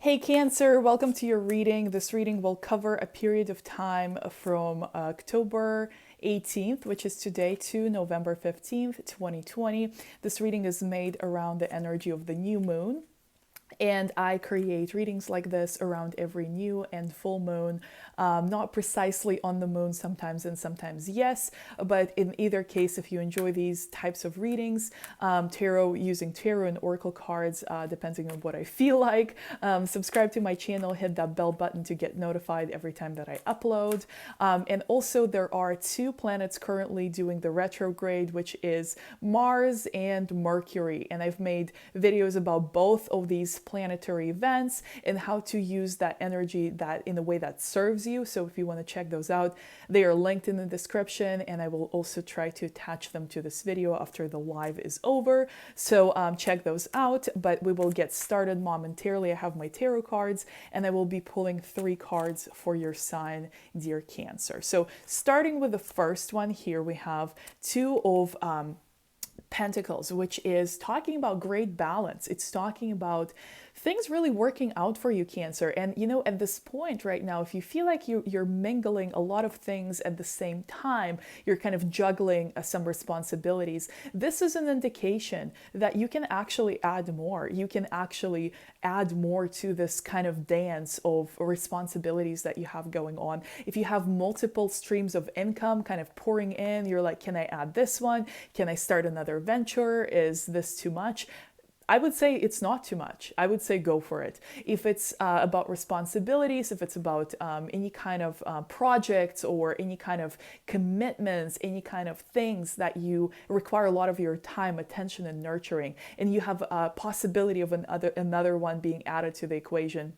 Hey Cancer, welcome to your reading. This reading will cover a period of time from October 18th, which is today, to November 15th, 2020. This reading is made around the energy of the new moon. And I create readings like this around every new and full moon, not precisely on the moon sometimes and sometimes yes, but in either case, if you enjoy these types of readings, using tarot and oracle cards, depending on what I feel like, subscribe to my channel, hit that bell button to get notified every time that I upload. And also there are two planets currently doing the retrograde, which is Mars and Mercury. And I've made videos about both of these planetary events and how to use that energy that in a way that serves you. So if you want to check those out, they are linked in the description, and I will also try to attach them to this video after the live is over. So check those out, but we will get started momentarily. I have my tarot cards and I will be pulling 3 cards for your sign, dear Cancer. So starting with the first one here, we have 2 of Pentacles, which is talking about great balance. It's talking about things really working out for you, Cancer. And you know, at this point right now, if you feel like you're mingling a lot of things at the same time, you're kind of juggling some responsibilities, this is an indication that you can actually add more. You can actually add more to this kind of dance of responsibilities that you have going on. If you have multiple streams of income kind of pouring in, you're like, can I add this one? Can I start another venture? Is this too much? I would say it's not too much. I would say go for it. If it's about responsibilities, if it's about any kind of projects or any kind of commitments, any kind of things that you require a lot of your time, attention, and nurturing, and you have a possibility of another one being added to the equation,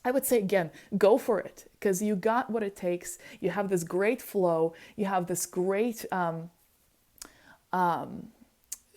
I would say, again, go for it, because you got what it takes. You have this great flow. You have this great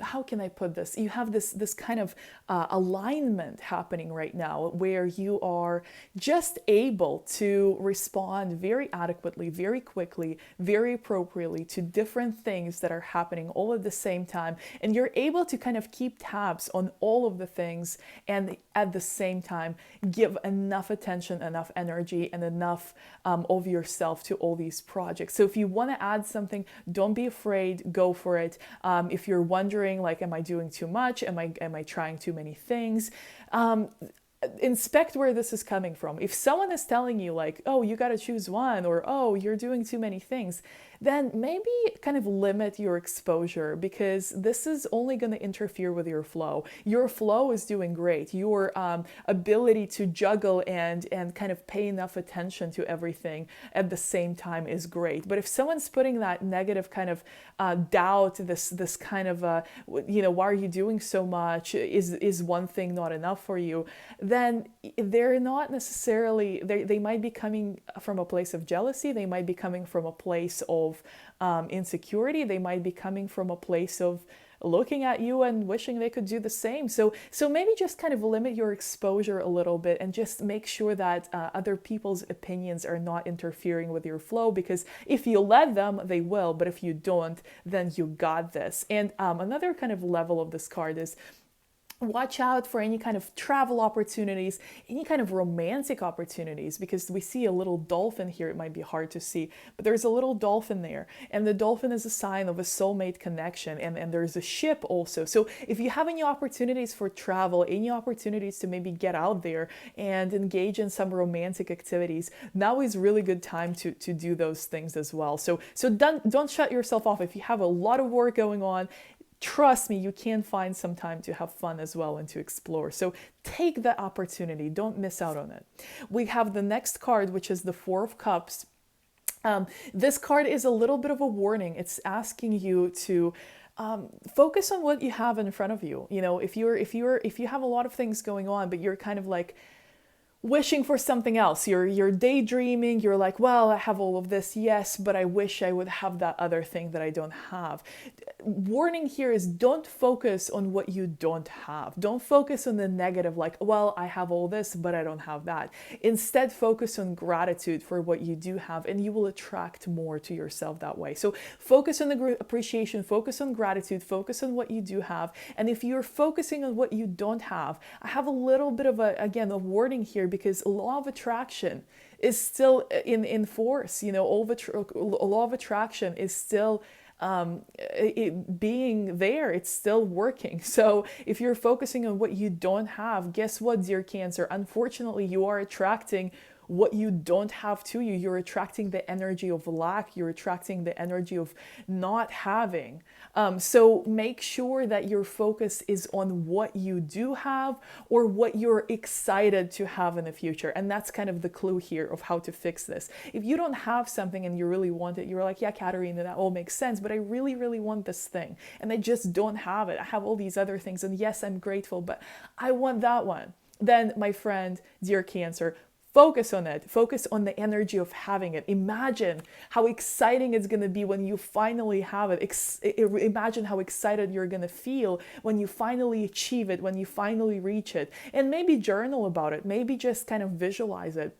how can I put this? You have this kind of alignment happening right now where you are just able to respond very adequately, very quickly, very appropriately to different things that are happening all at the same time. And you're able to kind of keep tabs on all of the things and at the same time give enough attention, enough energy, and enough of yourself to all these projects. So if you want to add something, don't be afraid, go for it. If you're wondering, like, am I doing too much? Am I trying too many things? Inspect where this is coming from. If someone is telling you like, oh, you got to choose one, or oh, you're doing too many things, then maybe kind of limit your exposure, because this is only going to interfere with your flow. Your flow is doing great. Your ability to juggle and kind of pay enough attention to everything at the same time is great. But if someone's putting that negative kind of doubt, this kind of why are you doing so much? Is one thing not enough for you? Then they're not necessarily, they might be coming from a place of jealousy. They might be coming from a place of insecurity. They might be coming from a place of looking at you and wishing they could do the same. So maybe just kind of limit your exposure a little bit and just make sure that other people's opinions are not interfering with your flow, because if you let them, they will. But if you don't, then you got this. And another kind of level of this card is, watch out for any kind of travel opportunities, any kind of romantic opportunities, because we see a little dolphin here. It might be hard to see, but there's a little dolphin there. And the dolphin is a sign of a soulmate connection. And there's a ship also. So if you have any opportunities for travel, any opportunities to maybe get out there and engage in some romantic activities, now is really good time to do those things as well. So don't shut yourself off. If you have a lot of work going on, trust me, you can find some time to have fun as well and to explore. So take the opportunity. Don't miss out on it. We have the next card, which is the 4 of Cups. This card is a little bit of a warning. It's asking you to focus on what you have in front of you. You know, if you have a lot of things going on, but you're kind of like, wishing for something else. You're daydreaming. You're like, well, I have all of this, yes, but I wish I would have that other thing that I don't have. Warning here is don't focus on what you don't have. Don't focus on the negative, like, well, I have all this, but I don't have that. Instead, focus on gratitude for what you do have, and you will attract more to yourself that way. So focus on the appreciation, focus on gratitude, focus on what you do have. And if you're focusing on what you don't have, I have a little bit of a warning here, because law of attraction is still in force. You know, law of attraction is still being there. It's still working. So if you're focusing on what you don't have, guess what, dear Cancer? Unfortunately, you are attracting what you don't have to you. You're attracting the energy of lack. You're attracting the energy of not having. So make sure that your focus is on what you do have, or what you're excited to have in the future. And that's kind of the clue here of how to fix this. If you don't have something and you really want it, you're like, yeah, Katerina, that all makes sense, but I really, really want this thing and I just don't have it. I have all these other things, and yes, I'm grateful, but I want that one. Then, my friend, dear Cancer, focus on it. Focus on the energy of having it. Imagine how exciting it's going to be when you finally have it. Imagine how excited you're going to feel when you finally achieve it, when you finally reach it. And maybe journal about it. Maybe just kind of visualize it.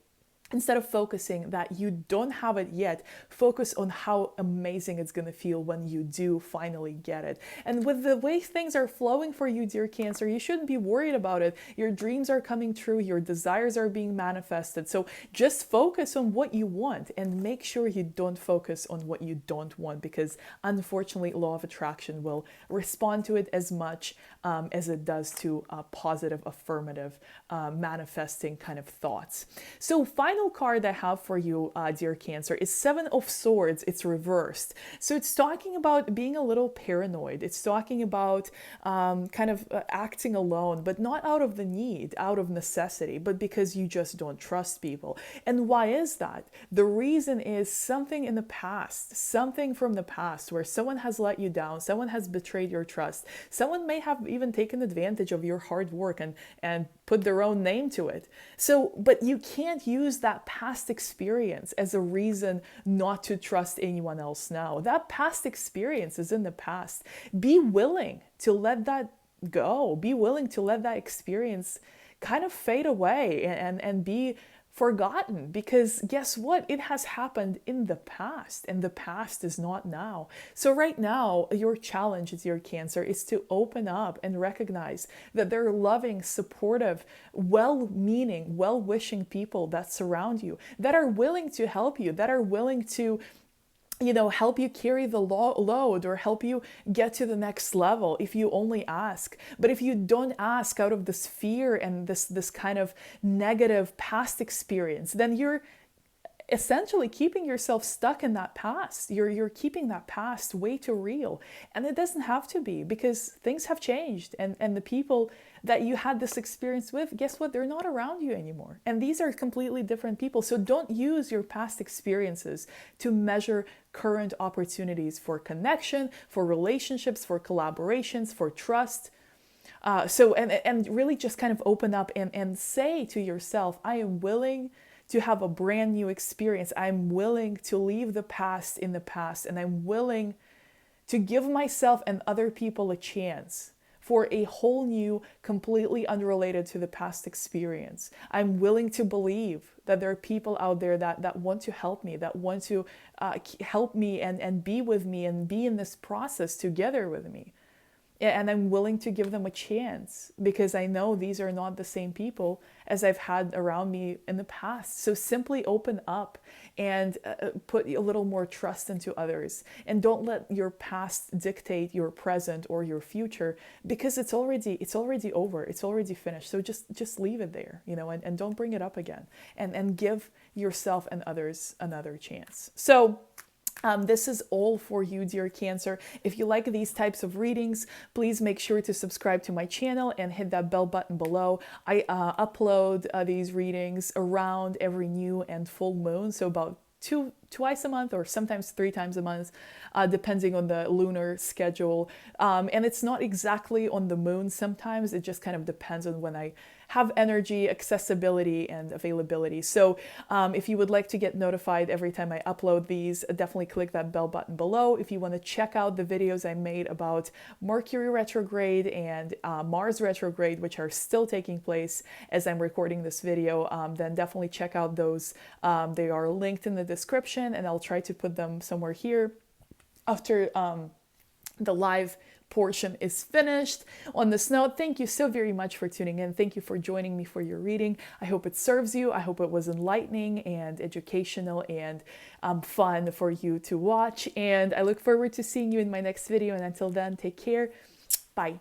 Instead of focusing that you don't have it yet, focus on how amazing it's going to feel when you do finally get it. And with the way things are flowing for you, dear Cancer, you shouldn't be worried about it. Your dreams are coming true. Your desires are being manifested. So just focus on what you want, and make sure you don't focus on what you don't want, because unfortunately, law of attraction will respond to it as much as it does to positive, affirmative, manifesting kind of thoughts. So final card I have for you, dear Cancer, is Seven of Swords. It's reversed. So it's talking about being a little paranoid. It's talking about kind of acting alone, but not out of the need, out of necessity, but because you just don't trust people. And why is that? The reason is something in the past, something from the past where someone has let you down, someone has betrayed your trust, someone may have even taken advantage of your hard work and put their own name to it. So, but you can't use that past experience as a reason not to trust anyone else now. That past experience is in the past. Be willing to let that go. Be willing to let that experience kind of fade away and be forgotten, because guess what? It has happened in the past, and the past is not now. So right now, your challenge as your Cancer is to open up and recognize that there are loving, supportive, well-meaning, well-wishing people that surround you, that are willing to help you, that are willing to help you carry the load, or help you get to the next level if you only ask. But if you don't ask out of this fear and this kind of negative past experience, then you're essentially keeping yourself stuck in that past. You're keeping that past way too real. And it doesn't have to be, because things have changed. And the people that you had this experience with, guess what? They're not around you anymore. And these are completely different people. So don't use your past experiences to measure current opportunities for connection, for relationships, for collaborations, for trust. And really just kind of open up and say to yourself, I am willing to have a brand new experience. I'm willing to leave the past in the past, and I'm willing to give myself and other people a chance for a whole new, completely unrelated to the past experience. I'm willing to believe that there are people out there that want to help me, that want to help me and be with me and be in this process together with me. And I'm willing to give them a chance, because I know these are not the same people as I've had around me in the past. So simply open up and put a little more trust into others, and don't let your past dictate your present or your future, because it's already over. It's already finished. So just leave it there, and don't bring it up again, and give yourself and others another chance. So this is all for you, dear Cancer. If you like these types of readings, please make sure to subscribe to my channel and hit that bell button below. I upload these readings around every new and full moon, so about twice a month, or sometimes 3 times a month, depending on the lunar schedule. And it's not exactly on the moon sometimes. It just kind of depends on when I have energy, accessibility, and availability. So if you would like to get notified every time I upload these, definitely click that bell button below. If you want to check out the videos I made about Mercury retrograde and Mars retrograde, which are still taking place as I'm recording this video, then definitely check out those. They are linked in the description, and I'll try to put them somewhere here after the live portion is finished. On this note, thank you so very much for tuning in. Thank you for joining me for your reading. I hope it serves you. I hope it was enlightening and educational and fun for you to watch. And I look forward to seeing you in my next video. And until then, take care. Bye.